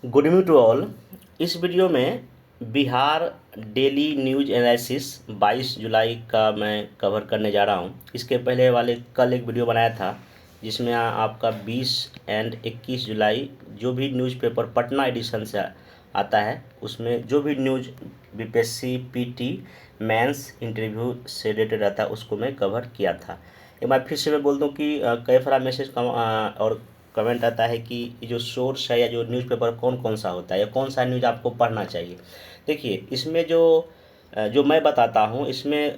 Good evening to all. इस video में Bihar daily news analysis 22 जुलाई का मैं कवर करने जा रहा हूं। इसके पहले वाले कल एक वीडियो बनाया था जिसमें आपका 20 एंड 21 जुलाई जो भी न्यूज़पेपर पटना एडिशन से आता है उसमें जो भी news BPSC PT mains interview से रिलेटेड रहता है उसको मैं कवर किया था। एक बार फिर से मैं बोल दूं कि कई सारा मैसेज और कमेंट आता है कि ये जो सोर्स है या जो न्यूज़पेपर कौन कौन सा होता है या कौन सा न्यूज़ आपको पढ़ना चाहिए। देखिए इसमें जो मैं बताता हूँ इसमें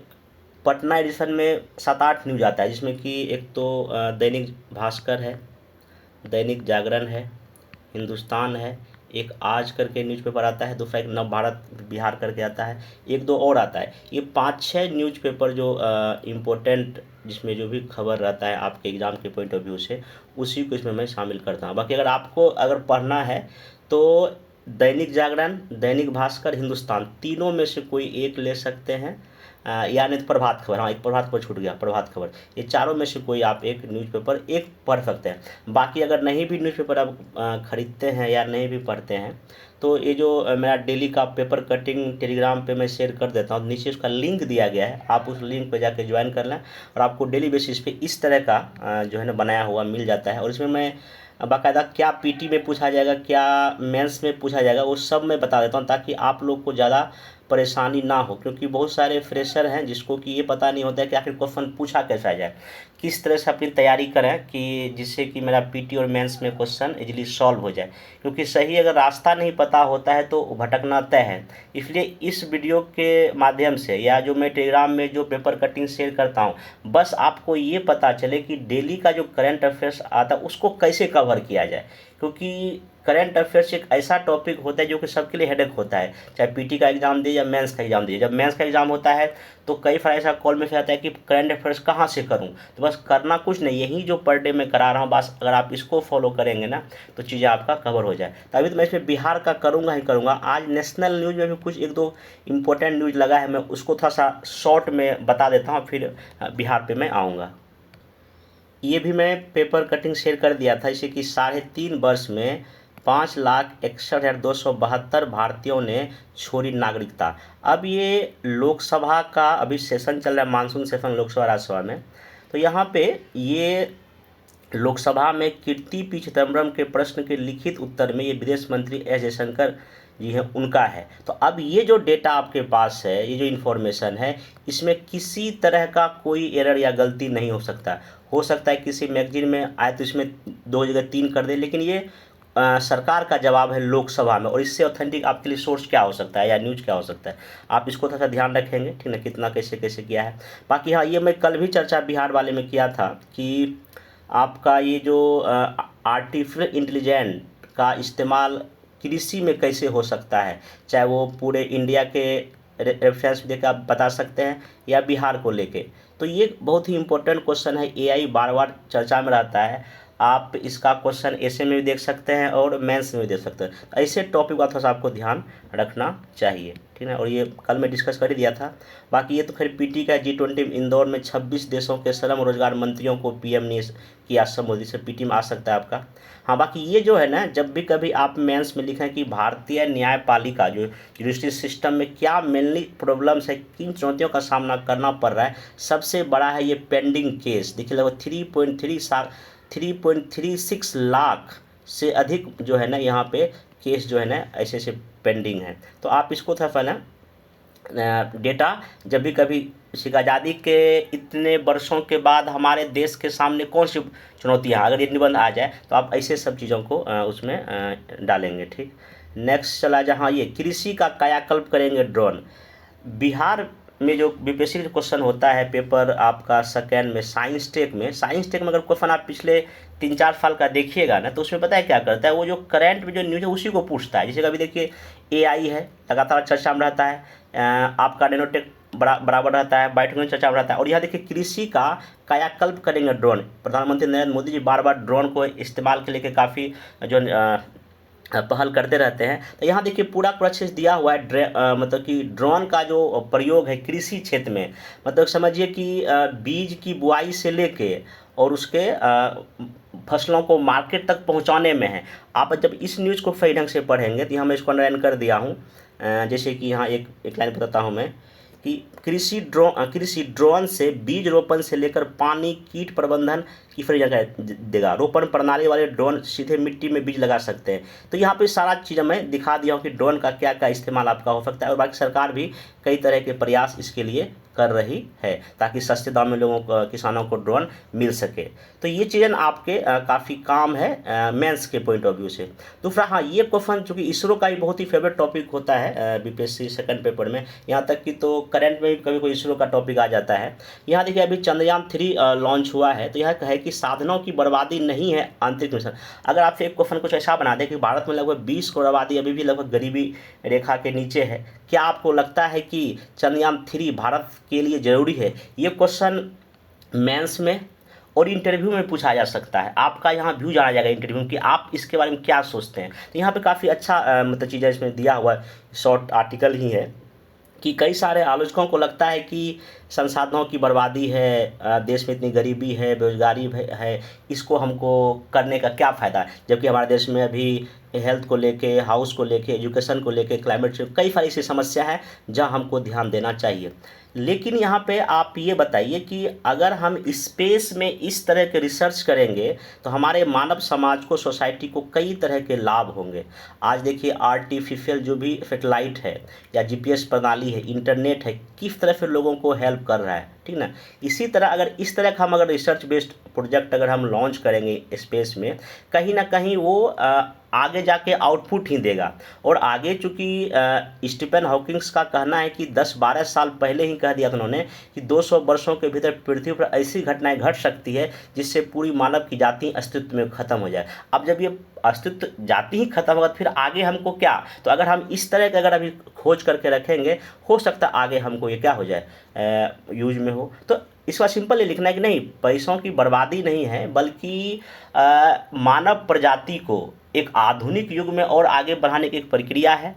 पटना एडिशन में 7-8 न्यूज़ आता है जिसमें कि एक तो दैनिक भास्कर है, दैनिक जागरण है, हिंदुस्तान है, एक आज करके न्यूज़पेपर आता है, दूसरा एक नव भारत बिहार करके आता है, एक दो और आता है। ये 5-6 न्यूज़पेपर जो इम्पोर्टेंट जिसमें जो भी खबर रहता है आपके एग्ज़ाम के पॉइंट ऑफ व्यू से उसी को इसमें मैं शामिल करता हूँ। बाकी अगर आपको अगर पढ़ना है तो दैनिक जागरण, दैनिक भास्कर, हिंदुस्तान तीनों में से कोई एक ले सकते हैं या नहीं तो प्रभात खबर। हाँ, एक प्रभात खबर छूट गया, प्रभात खबर। ये चारों में से कोई आप एक न्यूज़पेपर एक पढ़ सकते हैं। बाकी अगर नहीं भी न्यूज़पेपर आप खरीदते हैं या नहीं भी पढ़ते हैं तो ये जो मेरा डेली का पेपर कटिंग टेलीग्राम पे मैं शेयर कर देता हूँ, नीचे उसका लिंक दिया गया है, आप उस लिंक पे जाके ज्वाइन कर लें और आपको डेली बेसिस पे इस तरह का जो है ना बनाया हुआ मिल जाता है। और इसमें मैं बाकायदा क्या पीटी में पूछा जाएगा, क्या मेंस में पूछा जाएगा, वो सब मैं बता देता हूँ ताकि आप लोग को ज़्यादा परेशानी ना हो। क्योंकि बहुत सारे फ्रेशर हैं जिसको कि ये पता नहीं होता है कि आखिर क्वेश्चन पूछा कैसा जाए, किस तरह से अपनी तैयारी करें कि जिससे कि मेरा पीटी और मेंस में क्वेश्चन इजीली सॉल्व हो जाए। क्योंकि सही अगर रास्ता नहीं पता होता है तो भटकना तय है। इसलिए इस वीडियो के माध्यम से या जो मैं टेलीग्राम में जो पेपर कटिंग शेयर करता हूँ, बस आपको ये पता चले कि डेली का जो करंट अफेयर्स आता है उसको कैसे कवर किया जाए। क्योंकि करंट अफेयर्स एक ऐसा टॉपिक होता है जो कि सबके लिए हेडेक होता है, चाहे पीटी का एग्जाम दे या मेंस का एग्जाम दे। जब मेंस का एग्जाम होता है तो कई बार ऐसा कॉल में आता है कि करंट अफेयर्स कहाँ से करूं, तो बस करना कुछ नहीं, यही जो पर डे मैं करा रहा हूं बस अगर आप इसको फॉलो करेंगे ना तो चीज़ें आपका कवर हो जाए। तो अभी तो मैं इसमें बिहार का करूँगा ही करूँगा। आज नेशनल न्यूज़ में भी कुछ एक दो इम्पोर्टेंट न्यूज़ लगा है, मैं उसको थोड़ा सा शॉर्ट में बता देता हूँ, फिर बिहार पर मैं आऊँगा। ये भी मैं पेपर कटिंग शेयर कर दिया था, इसे कि 3.5 वर्ष में 5,61,272 भारतीयों ने छोड़ी नागरिकता। अब ये लोकसभा का अभी सेशन चल रहा है, मानसून सेशन लोकसभा राज्यसभा में। तो यहाँ पे ये लोकसभा में कीर्ति पी चिदम्बरम के प्रश्न के लिखित उत्तर में ये विदेश मंत्री एस जयशंकर जी हैं उनका है। तो अब ये जो डेटा आपके पास है, ये जो इन्फॉर्मेशन है, इसमें किसी तरह का कोई एरर या गलती नहीं हो सकता। हो सकता है किसी मैगजीन में आए तो इसमें 2 जगह 3 कर दे, लेकिन ये सरकार का जवाब है लोकसभा में। और इससे ऑथेंटिक आपके लिए सोर्स क्या हो सकता है या न्यूज़ क्या हो सकता है, आप इसको थोड़ा सा ध्यान रखेंगे, ठीक है, कितना कैसे कैसे किया है। बाकी हाँ, ये मैं कल भी चर्चा बिहार वाले में किया था कि आपका ये जो आर्टिफिशियल इंटेलिजेंस का इस्तेमाल कृषि में कैसे हो सकता है, चाहे वो पूरे इंडिया के रेफरेंस देकर आप बता सकते हैं या बिहार को लेके। तो ये बहुत ही इंपॉर्टेंट क्वेश्चन है, एआई बार बार चर्चा में रहता है। आप इसका क्वेश्चन ऐसे में भी देख सकते हैं और मेंस में भी देख सकते हैं। तो ऐसे टॉपिक का थोड़ा सा आपको ध्यान रखना चाहिए, ठीक है। और ये कल मैं डिस्कस कर ही दिया था। बाकी ये तो खैर पीटी का G20 इंदौर में 26 देशों के श्रम रोजगार मंत्रियों को पीएम ने किया संबोधित, से पीटी में आ सकता है आपका। हाँ, बाकी ये जो है ना, जब भी कभी आप मेंस में लिखें कि भारतीय न्यायपालिका जो जुडिशरी सिस्टम में क्या मेनली प्रॉब्लम्स है, किन चुनौतियों का सामना करना पड़ रहा है, सबसे बड़ा है ये पेंडिंग केस। देखिए लगभग 3.36 लाख से अधिक जो है ना यहाँ पे केस जो है ना ऐसे ऐसे पेंडिंग है। तो आप इसको थोड़ा सा ना डेटा जब भी कभी आज़ादी के इतने वर्षों के बाद हमारे देश के सामने कौन सी चुनौतियाँ, अगर ये निबंध आ जाए तो आप ऐसे सब चीज़ों को उसमें डालेंगे, ठीक। नेक्स्ट चला जहाँ ये कृषि का कायाकल्प करेंगे ड्रोन। बिहार में जो बीपीएससी का क्वेश्चन होता है पेपर आपका सेकेंड में साइंस टेक में अगर क्वेश्चन आप पिछले 3-4 साल का देखिएगा ना तो उसमें पता है क्या करता है, वो जो करंट में जो न्यूज़ है उसी को पूछता है। जैसे कभी देखिए एआई है, लगातार चर्चा में रहता है, आपका नैनोटेक बराबर रहता है, बायोटेक्नोलॉजी चर्चा में रहता है। और यहाँ देखिए कृषि का कायाकल्प करेंगे ड्रोन। प्रधानमंत्री नरेंद्र मोदी जी बार बार ड्रोन को इस्तेमाल के लेके काफ़ी जो पहल करते रहते हैं। तो यहाँ देखिए पूरा अच्छे दिया हुआ है मतलब कि ड्रोन का जो प्रयोग है कृषि क्षेत्र में, मतलब समझिए कि बीज की बुआई से लेके और उसके फसलों को मार्केट तक पहुंचाने में है। आप जब इस न्यूज़ को सही ढंग से पढ़ेंगे तो यहाँ मैं इसको अंडरलाइन कर दिया हूँ। जैसे कि यहाँ एक लाइन बताता हूँ मैं कि कृषि ड्रोन से बीज रोपण से लेकर पानी कीट प्रबंधन की फ्री जानकारी देगा। रोपण प्रणाली वाले ड्रोन सीधे मिट्टी में बीज लगा सकते हैं। तो यहाँ पे सारा चीज़ मैं दिखा दिया हूँ कि ड्रोन का क्या क्या इस्तेमाल आपका हो सकता है, और बाकी सरकार भी कई तरह के प्रयास इसके लिए कर रही है ताकि सस्ते दाम में लोगों को, किसानों को ड्रोन मिल सके। तो ये चीज़ें आपके काफ़ी काम है मेंस के पॉइंट ऑफ व्यू से। दूसरा, हाँ, ये क्वेश्चन चूँकि इसरो का ही बहुत ही फेवरेट टॉपिक होता है बीपीएससी सेकंड पेपर में, यहाँ तक कि तो करंट में भी कभी कोई इसरो का टॉपिक आ जाता है। यहाँ देखिए अभी चंद्रयान 3 लॉन्च हुआ है, तो यह है कि साधनों की बर्बादी नहीं है अंतरिक्ष मिशन। अगर आपसे एक क्वेश्चन कुछ ऐसा बना दे कि भारत में लगभग 20 करोड़ आबादी अभी भी लगभग गरीबी रेखा के नीचे है, क्या आपको लगता है कि चंद्रयान 3 भारत के लिए ज़रूरी है? ये क्वेश्चन मेंस में और इंटरव्यू में पूछा जा सकता है। आपका यहाँ व्यू जाना जाएगा इंटरव्यू में कि आप इसके बारे में क्या सोचते हैं। तो यहाँ पे काफ़ी अच्छा मतलब चीज़ें इसमें दिया हुआ है, शॉर्ट आर्टिकल ही है कि कई सारे आलोचकों को लगता है कि संसाधनों की बर्बादी है, देश में इतनी गरीबी है, बेरोजगारी है, इसको हमको करने का क्या फ़ायदा है, जबकि हमारे देश में अभी हेल्थ को लेके, हाउस को लेके, एजुकेशन को लेके, क्लाइमेट चेंज, कई सारी ऐसी समस्या है जहां हमको ध्यान देना चाहिए। लेकिन यहाँ पे आप ये बताइए कि अगर हम स्पेस में इस तरह के रिसर्च करेंगे तो हमारे मानव समाज को, सोसाइटी को कई तरह के लाभ होंगे। आज देखिए आर्टिफिशियल जो भी सैटेलाइट है या जीपीएस प्रणाली है, इंटरनेट है, किस तरह से लोगों को हेल्प कर रहा है, ठीक ना। इसी तरह अगर इस तरह का हम अगर रिसर्च बेस्ड प्रोजेक्ट अगर हम लॉन्च करेंगे स्पेस में, कहीं ना कहीं वो आगे जाके आउटपुट ही देगा। और आगे चूँकि स्टीफन हॉकिंग्स का कहना है कि 10-12 साल पहले ही कह दिया था उन्होंने कि 200 वर्षों के भीतर पृथ्वी पर ऐसी घटनाएं घट सकती है जिससे पूरी मानव की जाति अस्तित्व में ख़त्म हो जाए। अब जब ये अस्तित्व जाति ही खत्म होगा फिर आगे हमको क्या? तो अगर हम इस तरह के अगर अभी खोज करके रखेंगे, हो सकता है आगे हमको ये क्या हो जाए, यूज में हो। तो इसका सिंपल ये लिखना है कि नहीं, पैसों की बर्बादी नहीं है, बल्कि मानव प्रजाति को एक आधुनिक युग में और आगे बढ़ाने की एक प्रक्रिया है।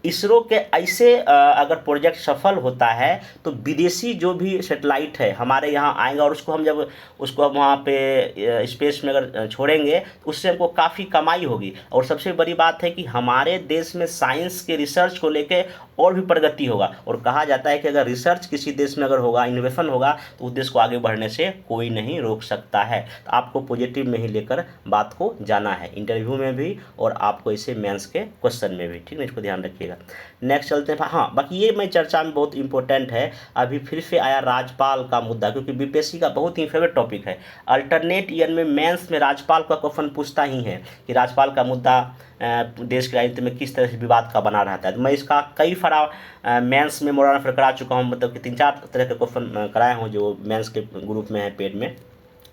इसरो के ऐसे अगर प्रोजेक्ट सफल होता है तो विदेशी जो भी सैटेलाइट है हमारे यहाँ आएंगे, और उसको हम जब उसको हम वहाँ पे स्पेस में अगर छोड़ेंगे तो उससे हमको काफ़ी कमाई होगी। और सबसे बड़ी बात है कि हमारे देश में साइंस के रिसर्च को लेके और भी प्रगति होगा। और कहा जाता है कि अगर रिसर्च किसी देश में अगर होगा, इनोवेशन होगा, तो उस देश को आगे बढ़ने से कोई नहीं रोक सकता है। तो आपको पॉजिटिव में ही लेकर बात को जाना है, इंटरव्यू में भी और आपको इसे मेंस के क्वेश्चन में भी, ठीक है, इसको ध्यान रखिएगा। नेक्स्ट चलते हैं। हाँ, बाकी ये मैं चर्चा में बहुत इंपॉर्टेंट है, अभी फिर से आया राज्यपाल का मुद्दा, क्योंकि बीपीएससी का बहुत ही फेवरेट टॉपिक है। अल्टरनेट ईयर में मेंस में राज्यपाल का क्वेश्चन पूछता ही है कि राज्यपाल का मुद्दा देश के राजनीति में किस तरह से विवाद का बना रहता है। तो मैं इसका कई सारा मेंस में मोराना फिर करा चुका हूँ, मतलब कि 3-4 तरह के क्वेश्चन कराए हूँ जो मेंस के ग्रुप में है, पेड में।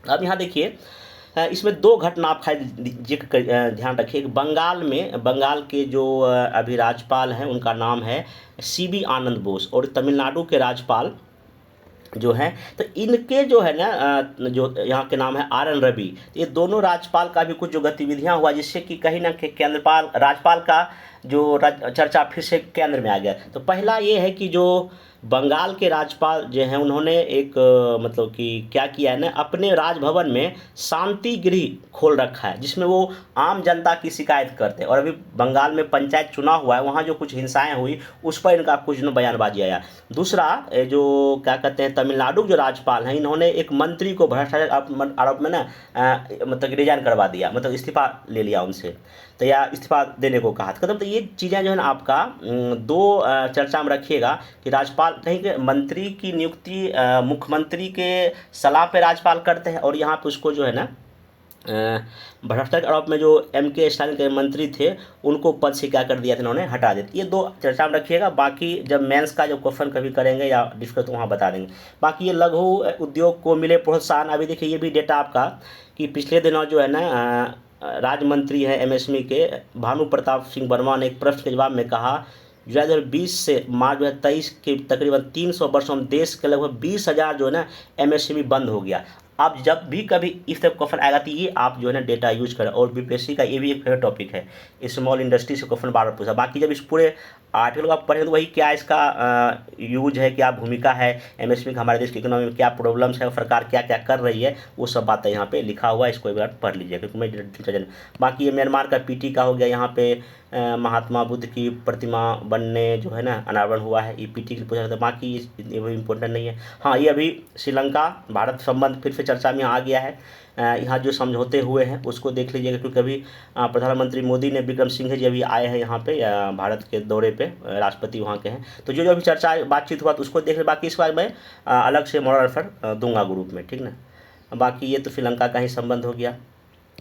अब यहाँ देखिए इसमें 2 घटना आप ध्यान रखिए। बंगाल के जो अभी राज्यपाल हैं उनका नाम है सीबी आनंद बोस, और तमिलनाडु के राज्यपाल जो हैं, तो इनके जो है ना जो यहाँ के नाम है RN रवि। ये दोनों राज्यपाल का भी कुछ जो गतिविधियाँ हुआ जिससे कि कहीं ना कहीं राज्यपाल का जो चर्चा फिर से केंद्र में आ गया। तो पहला ये है कि जो बंगाल के राज्यपाल जो हैं उन्होंने एक मतलब कि क्या किया है ना, अपने राजभवन में शांति गृह खोल रखा है जिसमें वो आम जनता की शिकायत करते हैं। और अभी बंगाल में पंचायत चुनाव हुआ है, वहाँ जो कुछ हिंसाएं हुई उस पर इनका कुछ बयानबाजी आया। दूसरा जो क्या कहते हैं, तमिलनाडु जो राज्यपाल हैं, इन्होंने एक मंत्री को भ्रष्टाचार आरोप में ना मतलब रिजाइन करवा दिया, मतलब इस्तीफा ले लिया उनसे, तो या इस्तीफा देने को कहा। तो ये चीज़ें जो है ना आपका 2 चर्चा में रखिएगा कि राज्यपाल कहीं के मंत्री की नियुक्ति मुख्यमंत्री के सलाह पे राज्यपाल करते हैं, और यहाँ पे उसको जो है ना भ्रष्टाचार आरोप में जो MK स्टालिन के मंत्री थे उनको पद से क्या कर दिया था, इन्होंने हटा दिया। ये 2 चर्चा में रखिएगा। बाकी जब मेंस का जब क्वेश्चन कभी करेंगे या डिस्कस तो वहाँ बता देंगे। बाकी ये लघु उद्योग को मिले प्रोत्साहन, अभी देखिए ये भी डेटा आपका कि पिछले दिनों जो है ना राज्य मंत्री है MSME के भानु प्रताप सिंह वर्मा ने एक प्रश्न के जवाब में कहा, जुलाई 2020 से मार्च 2023 के तकरीबन 300 वर्षों में देश के लगभग 20,000 जो है ना MSME बंद हो गया। आप जब भी कभी इस तरह क्वेश्चन आएगा तो ये आप जो है ना डेटा यूज करें। और बीपीएससी का ये भी एक फेवरेट टॉपिक है, स्मॉल इंडस्ट्री से क्वेश्चन बार बार पूछा। बाकी जब इस पूरे आर्टिकल को आप पढ़ें तो वही क्या इसका यूज है, क्या भूमिका है एमएसएमई का, हमारे देश की इकोनॉमी में क्या प्रॉब्लम्स है, सरकार क्या क्या कर रही है, वो सब बातें यहाँ पे लिखा हुआ है। इसको एक बार पढ़ लीजिए क्योंकि मैं बाकी ये म्यांमार का पीटी का हो गया, यहाँ पे महात्मा बुद्ध की प्रतिमा बनने जो है ना अनावरण हुआ है, ये पीटी के लिए पूछा जाता है। बाकी ये भी इम्पोर्टेंट नहीं है। हाँ, ये अभी श्रीलंका भारत संबंध फिर से चर्चा में आ गया है। यहाँ जो समझौते हुए हैं उसको देख लीजिएगा, क्योंकि अभी प्रधानमंत्री मोदी ने, विक्रम सिंघे जी अभी आए हैं यहाँ पे भारत के दौरे पे, राष्ट्रपति वहाँ के हैं। तो जो जो अभी चर्चा बातचीत हुआ तो उसको देख ले। बाकी इस बार मैं अलग से मॉडल रेफर दूंगा ग्रुप में, ठीक ना। बाकी ये तो श्रीलंका का ही संबंध हो गया।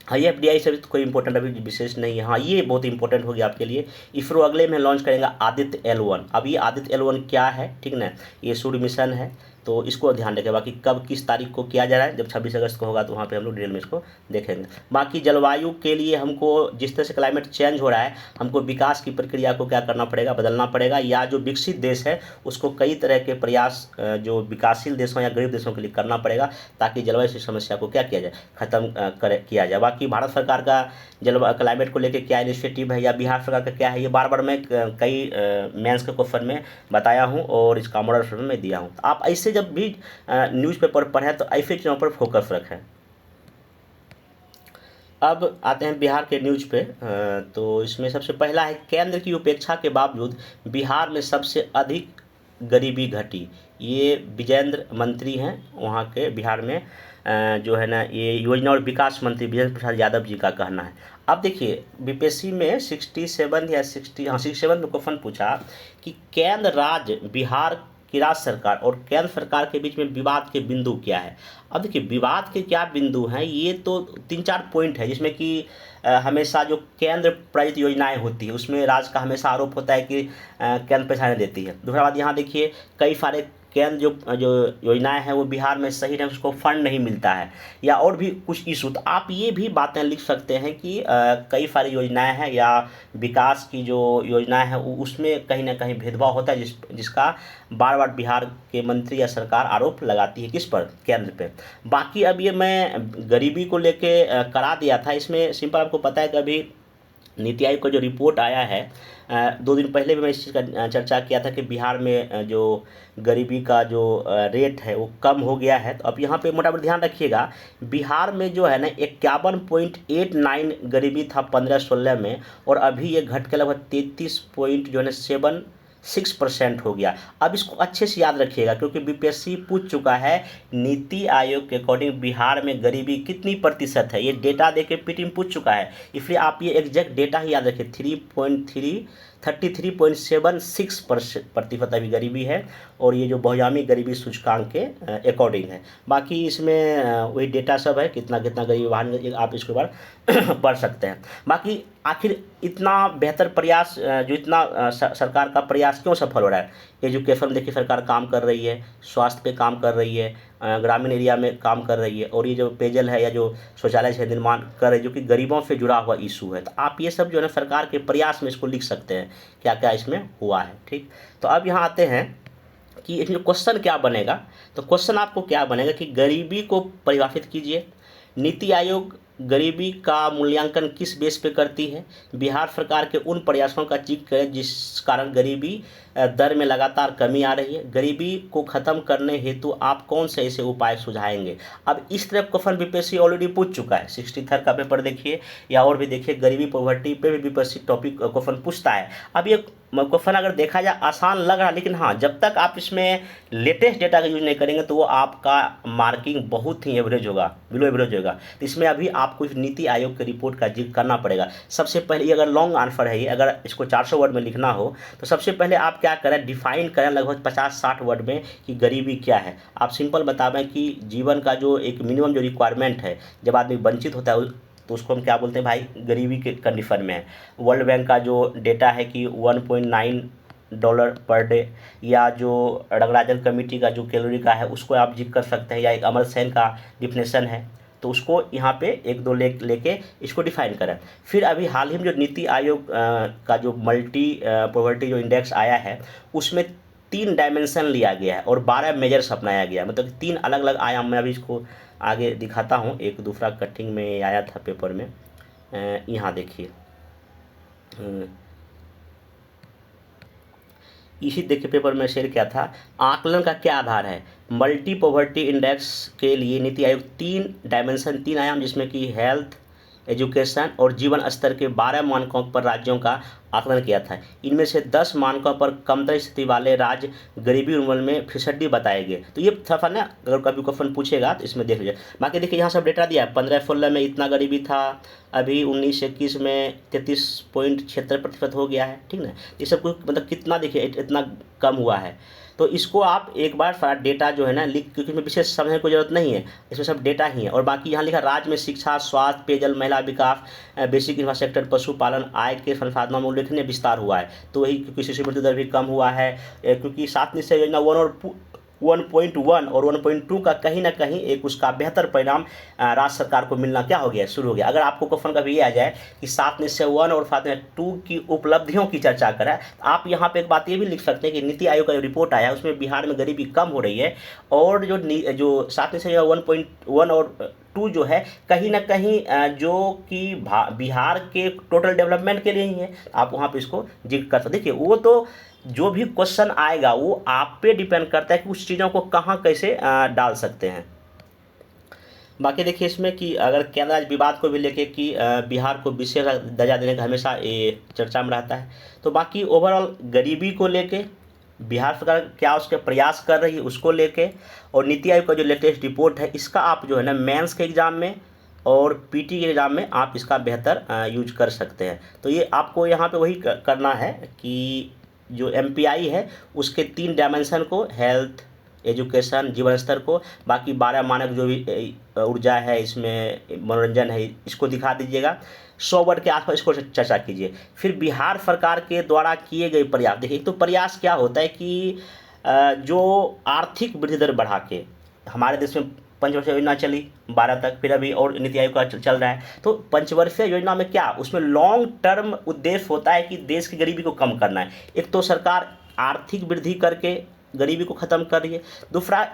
हाँ, ये एफडीआई से भी तो कोई इंपॉर्टेंट अभी विशेष नहीं है। हाँ, ये बहुत इंपॉर्टेंट हो गया आपके लिए। इसरो अगले में लॉन्च करेगा आदित्य L1। अब ये आदित्य L1 क्या है, ठीक ना, ये सूर्य मिशन है, तो इसको ध्यान रखें। बाकी कब किस तारीख को किया जा रहा है, जब 26 अगस्त को होगा तो वहाँ पे हम लोग डिटेल में इसको देखेंगे। बाकी जलवायु के लिए हमको जिस तरह से क्लाइमेट चेंज हो रहा है, हमको विकास की प्रक्रिया को क्या करना पड़ेगा, बदलना पड़ेगा, या जो विकसित देश है उसको कई तरह के प्रयास जो विकासशील देशों या गरीब देशों के लिए करना पड़ेगा, ताकि जलवायु की समस्या को क्या किया जाए, ख़त्म किया जाए। बाकी भारत सरकार का क्लाइमेट को लेकर क्या इनिशिएटिव है, या बिहार सरकार का क्या है, ये बार बार मैं कई मेंस के क्वेश्चन में बताया हूँ और इसका मॉडल रेफरेंस में दिया हूँ। आप ऐसे जब भी न्यूज़पेपर पढ़ें तो ऐसे चीज़ों पर फोकस रखें। अब आते हैं बिहार के न्यूज़ पे। तो इसमें सबसे पहला है, केंद्र की उपेक्षा के बावजूद बिहार में सबसे अधिक गरीबी घटी। ये विजेंद्र मंत्री हैं वहाँ के बिहार में, जो है ना, ये योजना और विकास मंत्री विजेंद्र प्रसाद यादव जी का कहना है। अब देखिए, बीपीएससी में 67 या 67 में क्वेश्चन पूछा कि केंद्र राज्य बिहार की राज्य सरकार और केंद्र सरकार के बीच में विवाद के बिंदु क्या है। अब देखिए, विवाद के क्या बिंदु हैं, ये तो 3-4 पॉइंट है, जिसमें कि हमेशा जो केंद्र प्रायोजित योजनाएं होती है उसमें राज्य का हमेशा आरोप होता है कि केंद्र पैसा नहीं देती है। दूसरा बात, यहाँ देखिए कई सारे केंद्र जो योजनाएं हैं वो बिहार में सही ढंग से उसको फंड नहीं मिलता है, या और भी कुछ इशू। तो आप ये भी बातें लिख सकते हैं कि कई सारी योजनाएं हैं या विकास की जो योजनाएं हैं उसमें कहीं ना कहीं भेदभाव होता है, जिसका बार बार बिहार के मंत्री या सरकार आरोप लगाती है, किस पर, केंद्र पे। बाकी अब ये मैं गरीबी को लेके करा दिया था, इसमें सिंपल आपको पता है कि अभी नीति आयोग का जो रिपोर्ट आया है, 2 दिन पहले भी मैं इस चीज़ का चर्चा किया था कि बिहार में जो गरीबी का जो रेट है वो कम हो गया है। तो अब यहाँ पे मोटा मोटी ध्यान रखिएगा, बिहार में जो है ना 51.89 गरीबी था 15-16 में, और अभी ये घट के लगभग 33.76% हो गया। अब इसको अच्छे से याद रखिएगा, क्योंकि बीपीएससी पूछ चुका है नीति आयोग के अकॉर्डिंग बिहार में गरीबी कितनी प्रतिशत है, ये डेटा देके पीटी में पूछ चुका है। इसलिए आप ये एग्जैक्ट डेटा ही याद रखिए, 33.76% अभी गरीबी है, और ये जो बहुआयामी गरीबी सूचकांक के अकॉर्डिंग है। बाकी इसमें वही डेटा सब है, कितना कितना गरीबी बाहर, आप इसके बार पढ़ सकते हैं। बाकी आखिर इतना बेहतर प्रयास, जो इतना सरकार का प्रयास क्यों सफल हो रहा है। एजुकेशन में देखिए सरकार काम कर रही है, स्वास्थ्य पे काम कर रही है, ग्रामीण एरिया में काम कर रही है, और ये जो पेयजल है या जो शौचालय है निर्माण कर रही है, जो कि गरीबों से जुड़ा हुआ इशू है। तो आप ये सब जो है ना सरकार के प्रयास में इसको लिख सकते हैं, क्या क्या इसमें हुआ है, ठीक। तो अब यहाँ आते हैं कि इसमें क्वेश्चन क्या बनेगा। तो क्वेश्चन आपको क्या बनेगा कि गरीबी को परिभाषित कीजिए, नीति आयोग गरीबी का मूल्यांकन किस बेस पे करती है, बिहार सरकार के उन प्रयासों का जिक्र करें जिस कारण गरीबी दर में लगातार कमी आ रही है, गरीबी को ख़त्म करने हेतु आप कौन से ऐसे उपाय सुझाएंगे। अब इस तरह क्वेश्चन बीपीएससी ऑलरेडी पूछ चुका है, 63 का पेपर देखिए, या और भी देखिए, गरीबी पॉवर्टी पे भी बीपीएससी टॉपिक क्वेश्चन पूछता है। अब ये क्वेश्चन अगर देखा जाए आसान लग रहा है, लेकिन हाँ, जब तक आप इसमें लेटेस्ट डेटा का यूज नहीं करेंगे तो वो आपका मार्किंग बहुत ही एवरेज होगा, बिलो एवरेज होगा। तो इसमें अभी आपको इस नीति आयोग की रिपोर्ट का जिक्र करना पड़ेगा। सबसे पहले, अगर लॉन्ग आंसर है ये, अगर इसको 400 वर्ड में लिखना हो तो सबसे पहले आप क्या करें, डिफाइन करें लगभग 50-60 वर्ड में कि गरीबी क्या है। आप सिंपल बतावें कि जीवन का जो एक मिनिमम जो रिक्वायरमेंट है, जब आदमी वंचित होता है तो उसको हम क्या बोलते हैं भाई, गरीबी के कंडीशन में है। वर्ल्ड बैंक का जो डेटा है कि $1.9 पर डे, या जो रंगराजन कमेटी का जो कैलोरी का है उसको आप जिक्र कर सकते हैं, या एक अमर सेन का डिफिनेशन है, तो उसको यहाँ पे 1-2 लेके इसको डिफाइन करें। फिर अभी हाल ही में जो नीति आयोग का जो मल्टी पॉवर्टी जो इंडेक्स आया है उसमें 3 डायमेंशन लिया गया है और 12 मेजर्स अपनाया गया है, मतलब 3 अलग अलग आयाम में अभी इसको आगे दिखाता हूँ। एक दूसरा कटिंग में आया था पेपर में, यहाँ देखिए, इसी देखिए पेपर में शेयर किया था। आकलन का क्या आधार है? मल्टी पॉवर्टी इंडेक्स के लिए नीति आयोग 3 डायमेंशन, 3 आयाम, जिसमें कि हेल्थ, एजुकेशन और जीवन स्तर के 12 मानकों पर राज्यों का आकलन किया था। इनमें से 10 मानकों पर कमतर स्थिति वाले राज्य गरीबी उन्मूलन में फिसड्डी बताए गए। तो ये थोड़ा ना, अगर कभी क्वेश्चन पूछेगा तो इसमें देख लीजिए। बाकी देखिए यहाँ सब डेटा दिया है। 15-16 में इतना गरीबी था, अभी 19-21 में 33.76% हो गया है, ठीक ना। ये सब कुछ मतलब कितना देखिए इतना कम हुआ है। तो इसको आप एक बार सारा डेटा जो है ना लिख, क्योंकि इसमें विशेष समझने की जरूरत नहीं है, इसमें सब डेटा ही है। और बाकी यहाँ लिखा राज्य में शिक्षा, स्वास्थ्य, पेयजल, महिला विकास, बेसिक इंफ्रास्ट्रक्चर, पशुपालन, आय के संसाधनों में उल्लेखनीय विस्तार हुआ है। तो वही क्योंकि शिशु मृत्यु दर भी कम हुआ है, क्योंकि 7 निश्चय योजना 1.1 और 1.2 का कहीं ना कहीं एक उसका बेहतर परिणाम राज्य सरकार को मिलना क्या हो गया, शुरू हो गया। अगर आपको क्वेश्चन कभी ये आ जाए कि 7 निश्चय 1 और 7 निश्चय 2 की उपलब्धियों की चर्चा करें, तो आप यहाँ पे एक बात ये भी लिख सकते हैं कि नीति आयोग का जो रिपोर्ट आया है उसमें बिहार में गरीबी कम हो रही है, और जो 7 निश्चय 1.1 और 2 जो है कहीं ना कहीं जो कि बिहार के टोटल डेवलपमेंट के लिए ही है। आप वहाँ पे इसको जिक्र कर सकते। देखिए वो तो जो भी क्वेश्चन आएगा वो आप पे डिपेंड करता है कि उस चीज़ों को कहाँ कैसे डाल सकते हैं। बाकी देखिए इसमें कि अगर केंद्र राज्य विवाद को भी लेके कि बिहार को विशेष दर्जा देने का हमेशा ये चर्चा में रहता है। तो बाकी ओवरऑल गरीबी को लेके बिहार सरकार क्या उसके प्रयास कर रही है उसको लेके, और नीति आयोग का जो लेटेस्ट रिपोर्ट है इसका आप जो है ना मेंस के एग्ज़ाम में और पीटी के एग्ज़ाम में आप इसका बेहतर यूज कर सकते हैं। तो ये आपको यहाँ पे वही करना है कि जो एमपीआई है उसके 3 डायमेंशन को, हेल्थ, एजुकेशन, जीवन स्तर को, बाकी 12 मानक जो भी ऊर्जा है, इसमें मनोरंजन है, इसको दिखा दीजिएगा। 100 वर्ड के आसपास इसको चर्चा कीजिए। फिर बिहार सरकार के द्वारा किए गए प्रयास, देखिए एक तो प्रयास क्या होता है कि जो आर्थिक वृद्धि दर बढ़ा के हमारे देश में पंचवर्षीय योजना चली 12 तक, फिर अभी और नीति आयोग का चल रहा है। तो पंचवर्षीय योजना में क्या, उसमें लॉन्ग टर्म उद्देश्य होता है कि देश की गरीबी को कम करना है। एक तो सरकार आर्थिक वृद्धि करके गरीबी को ख़त्म कर रही है, दूसरा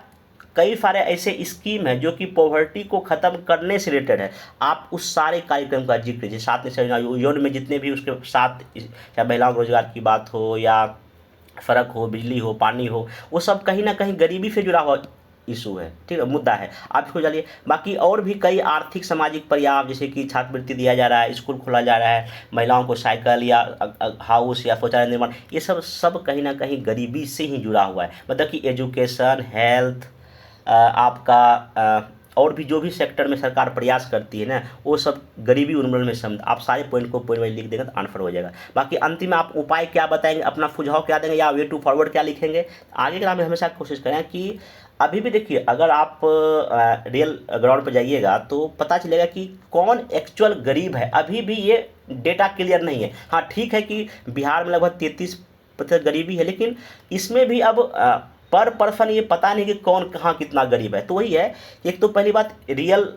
कई सारे ऐसे स्कीम है जो कि पॉवर्टी को ख़त्म करने से रिलेटेड है। आप उस सारे कार्यक्रम का जिक्र कीजिए। 7 निश्चय योजना में जितने भी उसके साथ, चाहे महिलाओं को रोजगार की बात हो या सड़क हो, बिजली हो, पानी हो, वो सब कहीं ना कहीं गरीबी से जुड़ा हुआ इशू है, ठीक है, मुद्दा है, आप इसको जानिए। बाकी और भी कई आर्थिक सामाजिक प्रयास, जैसे कि छात्रवृत्ति दिया जा रहा है, स्कूल खोला जा रहा है, महिलाओं को साइकिल या हाउस या शौचालय निर्माण, ये सब कहीं ना कहीं गरीबी से ही जुड़ा हुआ है। मतलब कि एजुकेशन, हेल्थ, आपका और भी जो भी सेक्टर में सरकार प्रयास करती है ना, वो सब गरीबी उन्मूलन में समझ, आप सारे पॉइंट को पॉइंट वाइज लिख देंगे तो आंसर हो जाएगा। बाकी अंतिम में आप उपाय क्या बताएंगे, अपना सुझाव क्या देंगे या वे टू फॉरवर्ड क्या लिखेंगे, आगे के में हमेशा कोशिश करें कि अभी भी देखिए अगर आप रियल ग्राउंड पर जाइएगा तो पता चलेगा कि कौन एक्चुअल गरीब है। अभी भी ये डेटा क्लियर नहीं है। हाँ ठीक है कि बिहार में लगभग 33% गरीबी है, लेकिन इसमें भी अब पर पर्सन ये पता नहीं कि कौन कहाँ कितना गरीब है। तो वही है, एक तो पहली बात रियल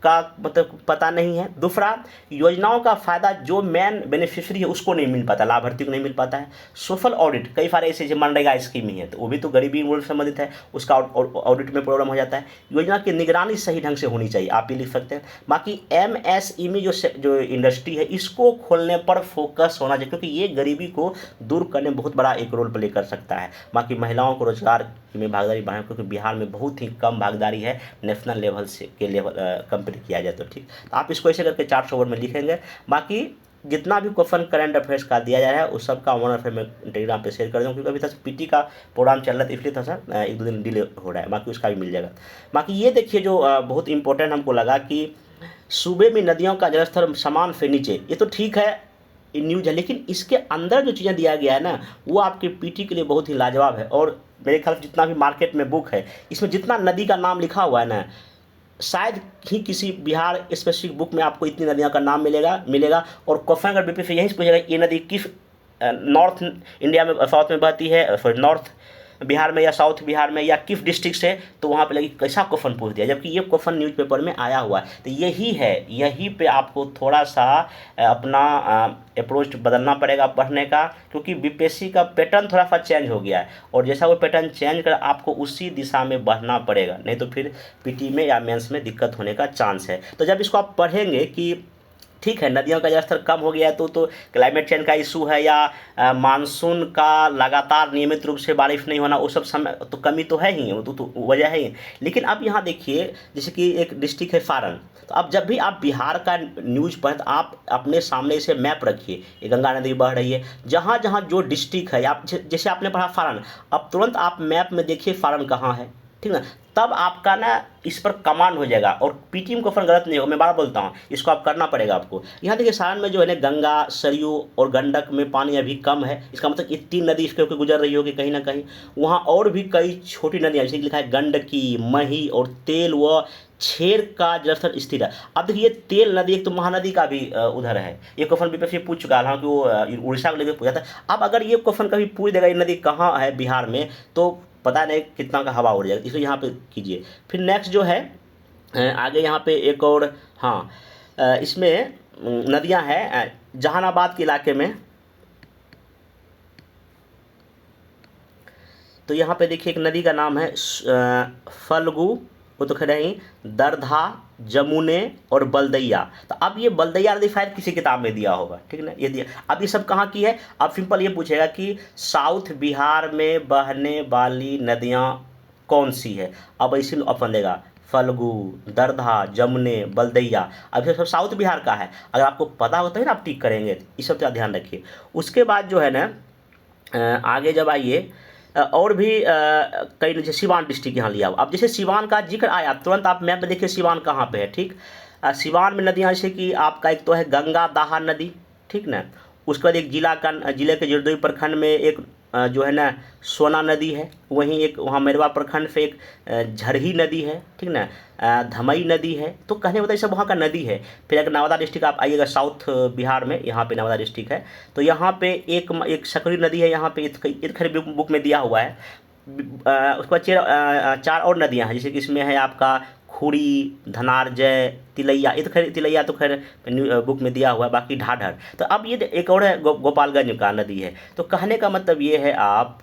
का मतलब पता नहीं है, दूसरा योजनाओं का फ़ायदा जो मेन बेनिफिशियरी है उसको नहीं मिल पाता, लाभार्थी को नहीं मिल पाता है। सोशल ऑडिट कई सारे ऐसे मनरेगा स्कीम ही है, तो वो भी तो गरीबी उन्मूलन से संबंधित है, उसका ऑडिट में प्रॉब्लम हो जाता है। योजना की निगरानी सही ढंग से होनी चाहिए, आप ये लिख सकते हैं। बाकी एमएसएमई जो इंडस्ट्री है इसको खोलने पर फोकस होना चाहिए, क्योंकि ये गरीबी को दूर करने में बहुत बड़ा एक रोल प्ले कर सकता है। बाकी महिलाओं को रोजगार में भागीदारी बढ़ाएं, क्योंकि बिहार में बहुत ही कम भागीदारी है नेशनल लेवल से के लेवल कंपेयर किया जाए तो, ठीक। तो आप इसको ऐसे करके 400 वर्ड में लिखेंगे। बाकी जितना भी क्वेश्चन करंट अफेयर्स का दिया जा रहा है उस सब का वन अफेयर में टेलीग्राम पे शेयर कर दूँ, क्योंकि अभी तक पीटी का प्रोग्राम चल रहा था इसलिए थोड़ा सा 1-2 दिन डिले हो रहा है, बाकी उसका भी मिल जाएगा। बाकी ये देखिए जो बहुत इंपॉर्टेंट हमको लगा कि सूबे में नदियों का जलस्तर समान से नीचे, ये तो ठीक है न्यूज है, लेकिन इसके अंदर जो चीज़ें दिया गया है ना वो आपके पीटी के लिए बहुत ही लाजवाब है। और मेरे ख्याल से जितना भी मार्केट में बुक है इसमें जितना नदी का नाम लिखा हुआ है ना, शायद ही किसी बिहार स्पेसिफिक बुक में आपको इतनी नदियों का नाम मिलेगा। और क्वेश्चन अगर बीपी से यही पूछेगा ये नदी किस नॉर्थ इंडिया में, साउथ में बहती है, नॉर्थ बिहार में या साउथ बिहार में या किस डिस्ट्रिक्ट से, तो वहाँ पे लगी कैसा क्वेश्चन पूछ दिया, जबकि ये क्वेश्चन न्यूज़पेपर में आया हुआ है। तो यही है, यहीं पे आपको थोड़ा सा अपना अप्रोच बदलना पड़ेगा पढ़ने का, क्योंकि बीपीएससी का पैटर्न थोड़ा सा चेंज हो गया है, और जैसा वो पैटर्न चेंज कर आपको उसी दिशा में बढ़ना पड़ेगा, नहीं तो फिर पीटी में या मेंस में दिक्कत होने का चांस है। तो जब इसको आप पढ़ेंगे कि ठीक है नदियों का जलस्तर कम हो गया है, तो क्लाइमेट चेंज का इशू है, या मानसून का लगातार नियमित रूप से बारिश नहीं होना, वो सब समय तो कमी तो है ही, वो तो वजह है ही। लेकिन अब यहाँ देखिए, जैसे कि एक डिस्ट्रिक्ट है फारन, तो अब जब भी आप बिहार का न्यूज़ पढ़ें तो आप अपने सामने इसे मैप रखिए, ये गंगा नदी बह रही है, जहाँ जहाँ जो डिस्ट्रिक्ट है, आप जैसे आपने पढ़ा फारन, अब तुरंत आप मैप में देखिए फारन कहाँ है, ठीक ना, तब आपका ना इस पर कमांड हो जाएगा, और पीटी में क्वेश्चन गलत नहीं होगा। मैं बार बोलता हूँ, इसको आप करना पड़ेगा आपको। यहाँ देखिए सारण में जो है ना गंगा, सरयू और गंडक में पानी अभी कम है, इसका मतलब ये 3 नदी इसके ऊपर गुजर रही होगी कहीं ना कहीं। वहाँ और भी कई छोटी नदियाँ, जैसे लिखा है गंडकी, मही और तेल व छेर का जलस्तर स्थिर है। अब देखिए तेल नदी एक तो महानदी का भी उधर है, ये क्वेश्चन बीपीएससी पूछ चुका है, हालांकि वो उड़ीसा को लेकर पूछा था। अब अगर ये क्वेश्चन कभी पूछ देगा ये नदी कहाँ है बिहार में, तो पता नहीं कितना का हवा उड़ जाएगा, इसको यहाँ पे कीजिए। फिर नेक्स्ट जो है आगे यहाँ पे एक और, हाँ इसमें नदियाँ हैं जहानाबाद के इलाके में, तो यहाँ पे देखिए एक नदी का नाम है फल्गु, वो तो खड़े ही, दरधा, जमुने और बलदैया। तो अब ये बलदैया नदी शायद किसी किताब में दिया होगा, ठीक है ना, ये दिया। अब ये सब कहाँ की है, अब सिंपल ये पूछेगा कि साउथ बिहार में बहने वाली नदियाँ कौन सी है। अब इसी ऑप्शन देगा फल्गु, दरधा, जमुने, बलदैया। अब ये सब साउथ बिहार का है, अगर आपको पता होता है ना आप टिक करेंगे, इस सब का ध्यान रखिए। उसके बाद जो है ना आगे जब आइए और भी कई, जैसे सिवान डिस्ट्रिक्ट यहाँ लिया। अब जैसे सिवान का जिक्र आया तुरंत आप मैप में देखिए सिवान कहाँ पे है, ठीक। सिवान में नदियाँ जैसे कि आपका एक तो है गंगा दाहा नदी, ठीक ना। उसके बाद एक जिले के जरदोई प्रखंड में एक जो है ना सोना नदी है, वहीं एक वहाँ मैरवा प्रखंड से एक झरही नदी है, ठीक ना, धमई नदी है। तो कहने बताइए सब वहाँ का नदी है। फिर अगर नवादा डिस्ट्रिक्ट आप आइएगा साउथ बिहार में, यहाँ पे नवादा डिस्ट्रिक्ट है, तो यहाँ पे एक सकरी नदी है, यहाँ पे इतखरी बुक में दिया हुआ है। उसके बाद 4 और नदियाँ हैं, जैसे कि इसमें है आपका खुड़ी, धनार्जय, तिलैया, ये तो खैर तिलैया तो खैर बुक में दिया हुआ है, बाकी ढाढर। तो अब ये एक और है गोपालगंज का नदी है। तो कहने का मतलब ये है आप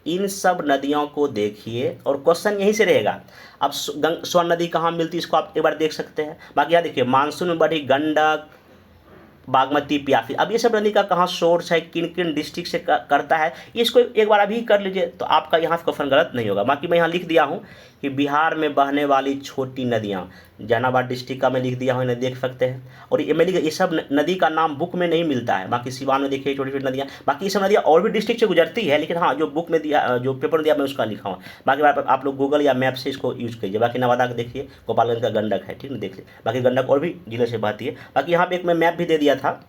इन सब नदियों को देखिए और क्वेश्चन यहीं से रहेगा। अब स्वर्ण नदी कहाँ मिलती है इसको आप एक बार देख सकते हैं। बाकी यहाँ देखिए मानसून में बढ़ी गंडक, बागमती, प्यासी। अब ये सब नदी का कहाँ सोर्स है, किन किन डिस्ट्रिक्ट से करता है, इसको एक बार अभी कर लीजिए तो आपका यहाँ से क्वेश्चन गलत नहीं होगा। बाकी मैं यहाँ लिख दिया हूँ कि बिहार में बहने वाली छोटी नदियाँ, जहानाबाद डिस्ट्रिक्ट का मैं लिख दिया हूँ, इन्हें देख सकते हैं। और ये मैं ये सब नदी का नाम बुक में नहीं मिलता है। बाकी सिवान में देखिए छोटी छोटी नदियाँ, बाकी ये सब नदियाँ और भी डिस्ट्रिक्ट से गुजरती है, लेकिन हाँ जो बुक में दिया, जो पेपर में दिया मैं उसका लिखा हूँ। बाकी आप लोग गूगल या मैप से इसको यूज़ कीजिए। बाकी नवादा का देखिए, गोपालगंज का गंडक है, ठीक है, देख लीजिए। बाकी गंडक और भी जिले से बहती है। बाकी यहाँ पे एक मैं मैप भी दे दिया था,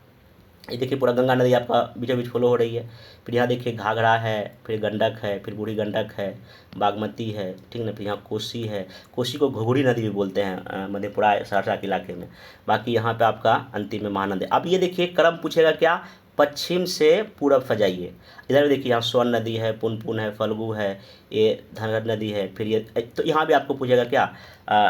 ये देखिए पूरा गंगा नदी आपका बीचों बीच फॉलो हो रही है। फिर यहाँ देखिए घाघरा है, फिर गंडक है, फिर बूढ़ी गंडक है, बागमती है, ठीक ना। फिर यहाँ कोसी है, कोसी को घुघुड़ी नदी भी बोलते हैं मधेपुरा सहरसा के इलाके में। बाकी यहाँ पे आपका अंतिम में महानदी। अब ये देखिए क्रम पूछेगा क्या, पश्चिम से पूरब सजाइए। इधर देखिए यहाँ स्वर्ण नदी है, पुनपुन है, फल्गु है, ये धनगर नदी है। फिर ये तो यहाँ भी आपको पूछेगा क्या,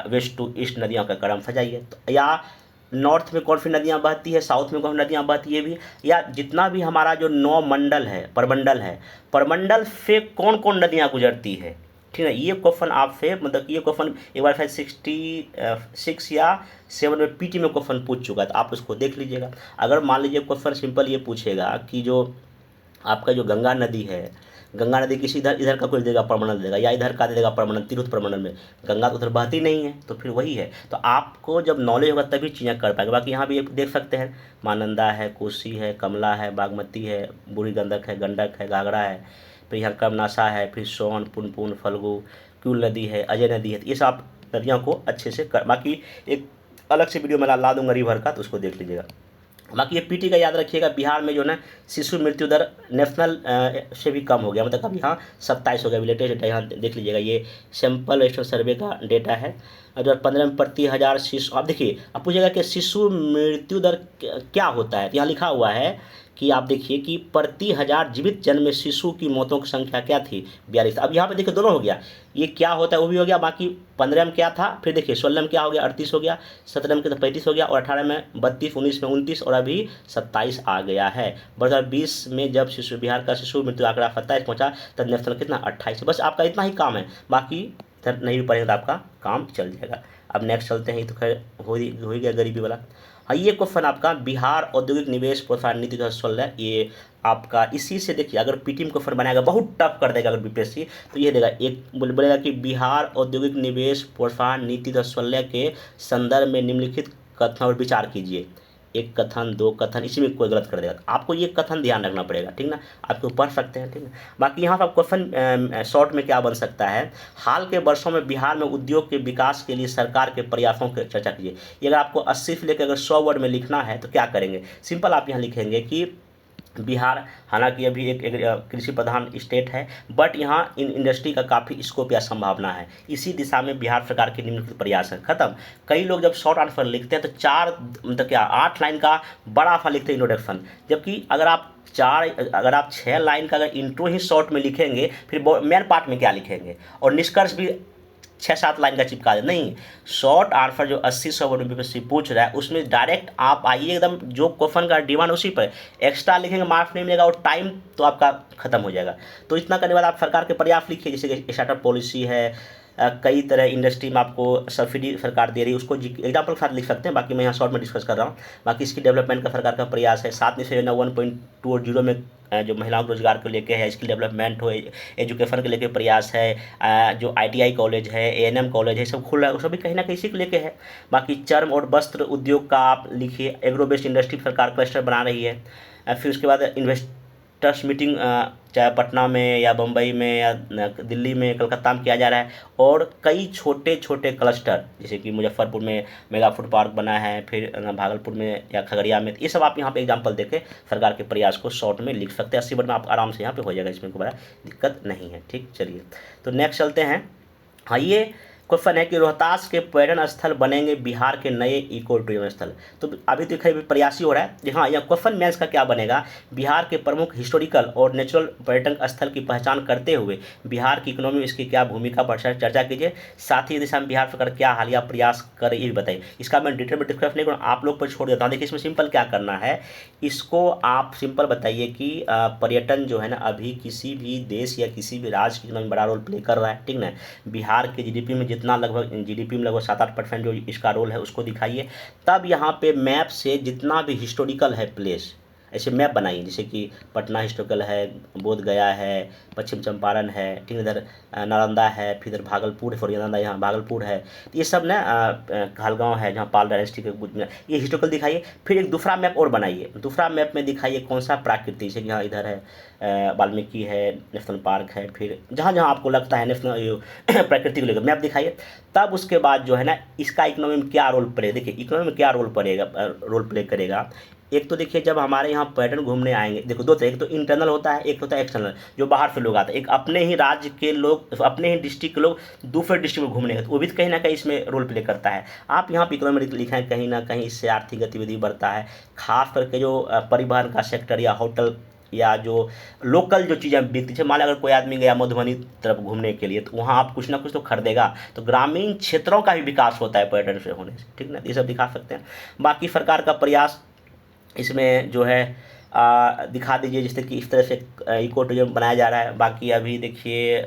वेस्ट टू ईस्ट नदियों का क्रम सजाइए। तो या नॉर्थ में कौन सी नदियाँ बहती है, साउथ में कौन सी नदियाँ बहती है भी, या जितना भी हमारा जो 9 मंडल है, परमंडल से कौन कौन नदियाँ गुजरती है, ठीक है। ये क्वेश्चन आपसे मतलब ये क्वेश्चन एक बार शायद 66 या 7 में पीटी में क्वेश्चन पूछ चुका है, तो आप उसको देख लीजिएगा। अगर मान लीजिए क्वेश्चन सिंपल ये पूछेगा कि जो आपका जो गंगा नदी है, गंगा नदी किसी इधर का कोई देगा परमंडल देगा, या इधर का देगा परमंडल, तीर्थ परमंडल में गंगा तो उधर बहती नहीं है, तो फिर वही है। तो आपको जब नॉलेज होगा तभी चीज़ें कर पाएंगे। बाकी यहाँ भी देख सकते हैं महानंदा है, कोसी है, कमला है, बागमती है, बूढ़ी गंडक है, गंडक है, घाघरा है, फिर यहाँ कर्मनाशा है, फिर सोन, पुनपुन, फल्गु, क्यूल नदी है, अजय नदी है। तो ये सब आप नदियों को अच्छे से बाकी एक अलग से वीडियो में ला दूंगा रिवर का, तो उसको देख लीजिएगा। बाकी ये पीटी का याद रखिएगा, बिहार में जो ना शिशु मृत्यु दर नेशनल से भी कम हो गया, मतलब अभी यहाँ 27 हो गया। लेटेस्ट डेटा यहाँ देख लीजिएगा, ये सैम्पल रजिस्टर सर्वे का डेटा है। 2015 में प्रति 1000 शिशु, आप देखिए अब पूछेगा कि शिशु मृत्यु दर क्या होता है, तो यहाँ लिखा हुआ है कि आप देखिए कि प्रति 1000 जीवित जन्म में शिशु की मौतों की संख्या क्या थी, 42। अब यहाँ पे देखिए दोनों हो गया, ये क्या होता है वो भी हो गया, बाकी 15 में क्या था, फिर देखिए 16 में क्या हो गया 38 हो गया, 17 में तो 35 हो गया, और 18 में 32, 19 में 29 और अभी 27 आ गया है। 2020 में जब बिहार का शिशु मृत्यु आंकड़ा 27 पहुँचा तब नेशनल कितना 28। बस आपका इतना ही काम है, बाकी नहीं भी पढ़ेंगे तो आपका काम चल जाएगा। अब नेक्स्ट चलते हैं, तो खैर हो ही गया गरीबी वाला। हाँ, ये क्वेश्चन आपका बिहार औद्योगिक निवेश प्रोत्साहन नीति 2016, ये आपका इसी से देखिए अगर पीटी में क्वेश्चन बनाएगा बहुत टफ कर देगा अगर बीपीएससी, तो ये देगा एक बोलेगा कि बिहार औद्योगिक निवेश प्रोत्साहन नीति 2016 के संदर्भ में निम्नलिखित कथन और विचार कीजिए। एक कथन, दो कथन, इसी में कोई गलत कर देगा, आपको ये कथन ध्यान रखना पड़ेगा, ठीक ना, आपको पढ़ सकते हैं, ठीक ना। बाकी यहाँ पर क्वेश्चन शॉर्ट में क्या बन सकता है, हाल के वर्षों में बिहार में उद्योग के विकास के लिए सरकार के प्रयासों की चर्चा कीजिए। ये अगर आपको 80 से लेकर अगर 100 वर्ड में लिखना है तो क्या करेंगे, सिंपल आप यहाँ लिखेंगे कि बिहार हालांकि अभी एक कृषि प्रधान स्टेट है, बट यहाँ इन इंडस्ट्री का काफ़ी स्कोप या संभावना है, इसी दिशा में बिहार सरकार के निम्नलिखित प्रयास है। खत्म। कई लोग जब शॉर्ट आंसर लिखते हैं तो 4 मतलब क्या 8 लाइन का बड़ा आंसर लिखते हैं इंट्रोडक्शन, जबकि अगर आप 6 लाइन का अगर इंट्रो ही शॉर्ट में लिखेंगे फिर मेन पार्ट में क्या लिखेंगे, और निष्कर्ष भी 6-7 लाइन का चिपका दे। नहीं, शॉर्ट आंसर जो 80-100 वर्ड में बीपीएससी पूछ रहा है उसमें डायरेक्ट आप आइए, एकदम जो क्वेश्चन का डिमांड उसी पर, एक्स्ट्रा लिखेंगे मार्क्स नहीं मिलेगा और टाइम तो आपका खत्म हो जाएगा। तो इतना करने के बाद आप सरकार के प्रयास लिखिए, जैसे कि स्टार्टअप पॉलिसी है, कई तरह इंडस्ट्री में आपको सब्सिडी सरकार दे रही है, उसको एग्जाम्पल के साथ लिख सकते हैं, बाकी मैं यहाँ शॉर्ट में डिस्कस कर रहा हूँ। बाकी इसकी डेवलपमेंट का सरकार का प्रयास है। 7 निश्चय योजना 1.20 में जो महिलाओं के रोजगार को लेके है, स्किल डेवलपमेंट हो, एजुकेशन के लेके प्रयास है, जो ITI कॉलेज है, ANM कॉलेज है, सब खुल रहा है, वो सभी कहीं ना कहीं इसी को लेके है। बाकी चर्म और वस्त्र उद्योग का आप लिखिए, एग्रो बेस्ड इंडस्ट्री सरकार क्लस्टर बना रही है। फिर उसके बाद इन्वेस्टर्स मीटिंग चाहे पटना में या बम्बई में या दिल्ली में, कलकत्ता में किया जा रहा है, और कई छोटे छोटे क्लस्टर जैसे कि मुजफ्फरपुर में मेगा फूड पार्क बना है, फिर भागलपुर में या खगड़िया में, ये सब आप यहाँ पे एग्जांपल देके सरकार के प्रयास को शॉर्ट में लिख सकते हैं। 80 वर्ड में आप आराम से यहाँ पे हो जाएगा, इसमें कोई बड़ा दिक्कत नहीं है, ठीक। चलिए तो नेक्स्ट चलते हैं। हाँ, ये क्वेश्चन है कि रोहतास के पर्यटन स्थल बनेंगे बिहार के नए इको टूरिज्म स्थल। तो अभी तो खैर प्रयास ही हो रहा है जी। हाँ, यह क्वेश्चन मेंस का क्या बनेगा, बिहार के प्रमुख हिस्टोरिकल और नेचुरल पर्यटन स्थल की पहचान करते हुए बिहार की इकोनॉमी में इसकी क्या भूमिका पर चर्चा कीजिए, साथ ही दिशा में बिहार सरकार क्या हालिया प्रयास कर ये भी बताइए। इसका मैं डिटेल में डिस्कस नहीं करूँ, आप लोग पर छोड़ देता हूँ। देखिए इसमें सिंपल क्या करना है, इसको आप सिंपल बताइए कि पर्यटन जो है ना अभी किसी भी देश या किसी भी राज्य की इकोनॉमी में बड़ा रोल प्ले कर रहा है, ठीक ना। बिहार के GDP में जितना लगभग GDP में लगभग 7-8% जो इसका रोल है उसको दिखाइए। तब यहाँ पे मैप से जितना भी हिस्टोरिकल है प्लेस, ऐसे मैप बनाइए, जैसे कि पटना हिस्टोरिकल है, बोध गया है, पश्चिम चंपारण है, ठीक, इधर नालंदा है, फिर इधर भागलपुर है, नालंदा यहाँ भागलपुर है, तो ये सब ना कहलगांव है जहाँ पाल डायनेस्टी के कुछ में, ये हिस्टोरिकल दिखाइए। फिर एक दूसरा मैप और बनाइए, दूसरा मैप में दिखाइए कौन सा प्राकृतिक, जैसे कि यहाँ इधर है वाल्मीकि है, नेशनल पार्क है, फिर जहाँ जहाँ आपको लगता है नेशनल प्रकृति को लेकर मैप दिखाइए। तब उसके बाद जो है ना इसका इकोनॉमी में क्या रोल प्ले, देखिए इकोनॉमी में क्या रोल प्ले करेगा। एक तो देखिए जब हमारे यहाँ पर्यटन घूमने आएंगे, देखो दो तरह, एक तो इंटरनल होता है, एक होता है एक्सटर्नल, जो बाहर से लोग आते हैं। एक अपने ही राज्य के लोग, अपने ही डिस्ट्रिक्ट के लोग दूसरे डिस्ट्रिक्ट में घूमने गए, तो वो भी कहीं ना कहीं इसमें रोल प्ले करता है। आप यहाँ पे इकोनॉमी लिखा है, कहीं ना कहीं इससे आर्थिक गतिविधि बढ़ता है, खास करके जो परिवहन का सेक्टर या होटल या जो लोकल जो चीज़ें बिकती है। मान लो अगर कोई आदमी गया मधुबनी तरफ घूमने के लिए, तो वहाँ आप कुछ ना कुछ तो खरीदेगा, तो ग्रामीण क्षेत्रों का भी विकास होता है पर्यटन से होने से, ठीक ना। ये सब दिखा सकते हैं। बाकी सरकार का प्रयास इसमें जो है दिखा दीजिए, जिससे कि इस तरह से इको टूरिज्म बनाया जा रहा है। बाकी अभी देखिए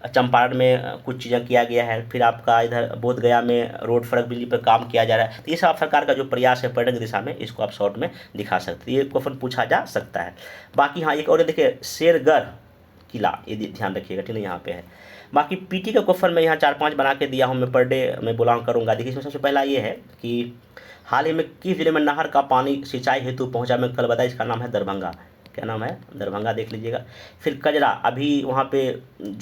चंपारण में कुछ चीज़ें किया गया है, फिर आपका इधर बोध गया में रोड सड़क बिजली पर काम किया जा रहा है। तो ये सब सरकार का जो प्रयास है पर्यटन की दिशा में, इसको आप शॉर्ट में दिखा सकते हैं, ये क्वेश्चन पूछा जा सकता है। बाकी हाँ एक और देखिए शेरगढ़ किला, ये ध्यान रखिएगा, ठीक है, यहाँ पे है। बाकी पीटी का क्वेश्चन मैं यहाँ 4-5 बना के दिया हूँ, मैं पर डे मैं बोला करूँगा। देखिए इसमें सबसे पहला ये है कि हाल ही में किस जिले में नहर का पानी सिंचाई हेतु पहुँचा, मैं कल बताया, इसका नाम है दरभंगा। क्या नाम है, दरभंगा, देख लीजिएगा। फिर कजरा, अभी वहाँ पे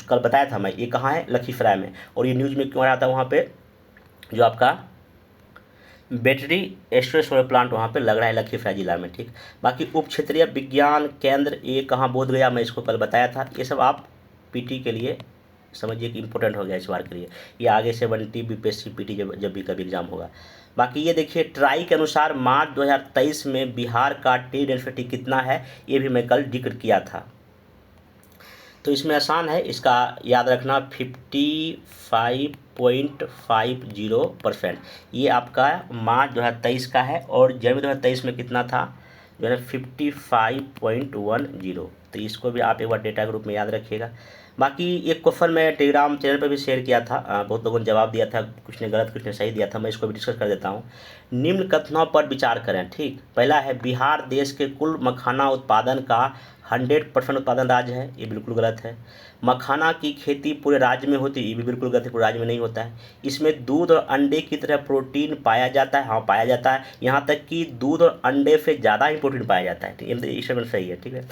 कल बताया था मैं, ये कहाँ है, लखीसराय में। और ये न्यूज़ में क्यों आ रहा था, वहाँ पे जो आपका बैटरी स्टोरेज सोलर प्लांट वहाँ पे लग रहा है लखीसराय जिला में, ठीक। बाकी उप क्षेत्रीय विज्ञान केंद्र ये कहाँ, बोध गया, मैं इसको कल बताया था। ये सब आप पीटी के लिए समझिए कि इम्पोर्टेंट हो गया इस बार के लिए। ये आगे से बनती बीपीएससी पीटी जब भी कभी एग्जाम होगा। बाकी ये देखिए ट्राई के अनुसार मार्च 2023 में बिहार का टी डेंसिटी कितना है, ये भी मैं कल जिक्र किया था। तो इसमें आसान है, इसका याद रखना 55.50%। ये आपका मार्च 2023 का है और जनवरी 2023 में कितना था जो है 55.10। तो इसको भी आप एक बार डेटा के रूप में याद रखिएगा। बाकी एक क्वेश्चन मैं टेलीग्राम चैनल पर भी शेयर किया था, बहुत लोगों ने जवाब दिया था, कुछ ने गलत कुछ ने सही दिया था, मैं इसको भी डिस्कस कर देता हूँ। निम्न कथनों पर विचार करें। ठीक, पहला है बिहार देश के कुल मखाना उत्पादन का 100% उत्पादन राज्य है, ये बिल्कुल गलत है। मखाना की खेती पूरे राज्य में होती है, ये भी बिल्कुल गलत है, पूरे राज्य में नहीं होता है। इसमें दूध और अंडे की तरह प्रोटीन पाया जाता है, हाँ पाया जाता है, यहाँ तक कि दूध और अंडे से ज़्यादा ही प्रोटीन पाया जाता है। ठीक है, ये स्टेटमेंट सही है। ठीक है,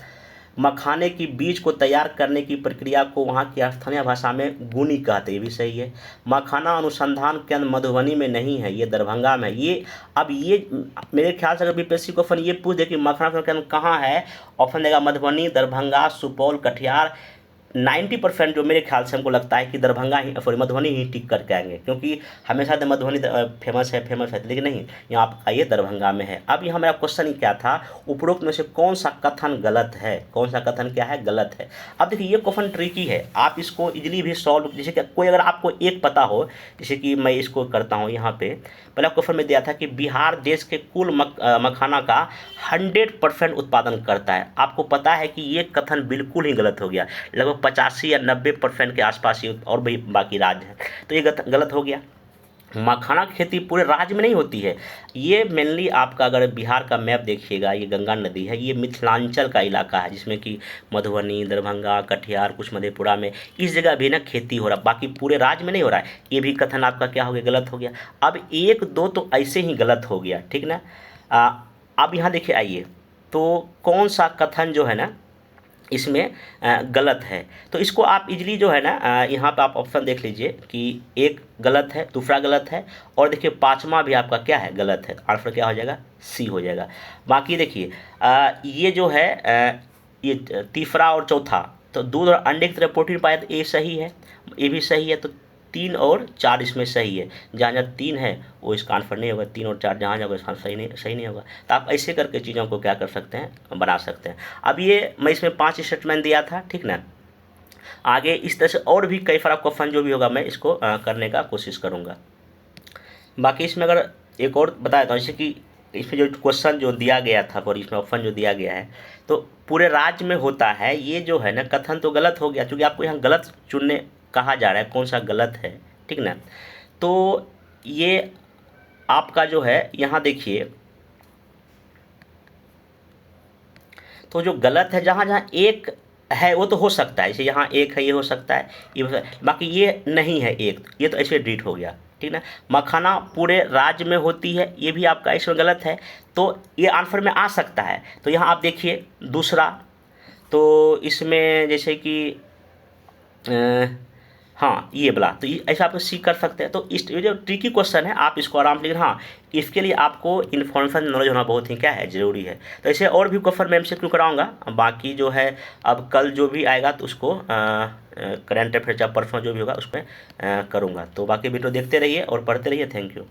मखाने की बीज को तैयार करने की प्रक्रिया को वहाँ की स्थानीय भाषा में गुनी कहते हैं, ये भी सही है। मखाना अनुसंधान केंद्र मधुबनी में नहीं है, ये दरभंगा में है। ये अब ये मेरे ख्याल से अगर बीपीएससी को ऑप्शन ये पूछ दे कि मखाना केंद्र कहाँ है, ऑप्शन देगा मधुबनी, दरभंगा, सुपौल, कटिहार। 90% जो मेरे ख्याल से हमको लगता है कि दरभंगा ही सॉरी मधुबनी ही टिक करके आएंगे, क्योंकि हमेशा तो मधुबनी फेमस है, लेकिन नहीं, यहाँ आप आइए दरभंगा में है। अब यहाँ मेरा क्वेश्चन ही क्या था, उपरोक्त में से कौन सा कथन गलत है, कौन सा कथन क्या है, गलत है। अब देखिए ये क्वेश्चन ट्रिकी है, आप इसको इजीली भी सॉल्व, जैसे कि कोई अगर आपको एक पता हो, जैसे कि मैं इसको करता हूँ यहाँ पे, पहला क्वेश्चन में दिया था कि बिहार देश के कुल मखाना का 100% उत्पादन करता है। आपको पता है कि ये कथन बिल्कुल ही गलत हो गया, लगभग 85 या 90% के आसपास ही और भी बाकी राज्य हैं, तो ये गलत हो गया। मखाना की खेती पूरे राज्य में नहीं होती है, ये मेनली आपका अगर बिहार का मैप देखिएगा, ये गंगा नदी है, ये मिथिलांचल का इलाका है, जिसमें कि मधुबनी, दरभंगा, कटिहार, कुछ मधेपुरा में इस जगह भी ना खेती हो रहा, बाकी पूरे राज्य में नहीं हो रहा है। ये भी कथन आपका क्या हो गया, गलत हो गया। अब 1-2 तो ऐसे ही गलत हो गया, ठीक ना। अब यहाँ देखिए आइए, तो कौन सा कथन जो है ना इसमें गलत है, तो इसको आप इजीली जो है ना यहाँ पे आप ऑप्शन देख लीजिए कि एक गलत है, दूसरा गलत है, और देखिए पांचवा भी आपका क्या है, गलत है। आंसर क्या हो जाएगा, सी हो जाएगा। बाकी देखिए ये जो है ये तीसरा और चौथा, तो दूध और अंडे की तरह प्रोटीन पाया, तो ये सही है, ये भी सही है। तो 3 और 4 इसमें सही है, जहाँ जहाँ 3 है वो इसका आंसर नहीं होगा, 3 और 4 जहाँ जहाँ इसका सही नहीं होगा। तो आप ऐसे करके चीज़ों को क्या कर सकते हैं, बना सकते हैं। अब ये मैं इसमें 5 स्टेटमेंट दिया था, ठीक ना। आगे इस तरह से और भी कई सारा क्वेश्चन जो भी होगा मैं इसको करने का कोशिश करूँगा। बाकी इसमें अगर एक और बता देता हूँ, जैसे कि इसमें जो क्वेश्चन जो दिया गया था और इसमें ऑप्शन जो दिया गया है, तो पूरे राज्य में होता है, ये जो है ना कथन तो गलत हो गया, क्योंकि आपको यहाँ गलत चुनने कहा जा रहा है, कौन सा गलत है, ठीक ना। तो ये आपका जो है यहाँ देखिए, तो जो गलत है जहाँ जहाँ एक है वो तो हो सकता है, जैसे यहाँ एक है ये हो सकता है, ये बाकी ये नहीं है एक, ये तो ऐसे डिलीट हो गया, ठीक ना। मखाना पूरे राज्य में होती है, ये भी आपका इसमें गलत है, तो ये आंसर में आ सकता है। तो यहाँ आप देखिए दूसरा, तो इसमें जैसे कि हाँ ये वाला, तो ये ऐसा आप सी कर सकते हैं। तो इस ये जो ट्रिकी क्वेश्चन है आप इसको आराम से, लेकिन हाँ इसके लिए आपको इन्फॉर्मेशन नॉलेज होना बहुत ही क्या है, ज़रूरी है। तो ऐसे और भी क्वेश्चन मैं एमसीक्यू कराऊंगा, बाकी जो है अब कल जो भी आएगा तो उसको करंट अफेयर या परसों जो भी होगा उसमें करूँगा। तो बाकी वीडियो देखते रहिए और पढ़ते रहिए। Thank you.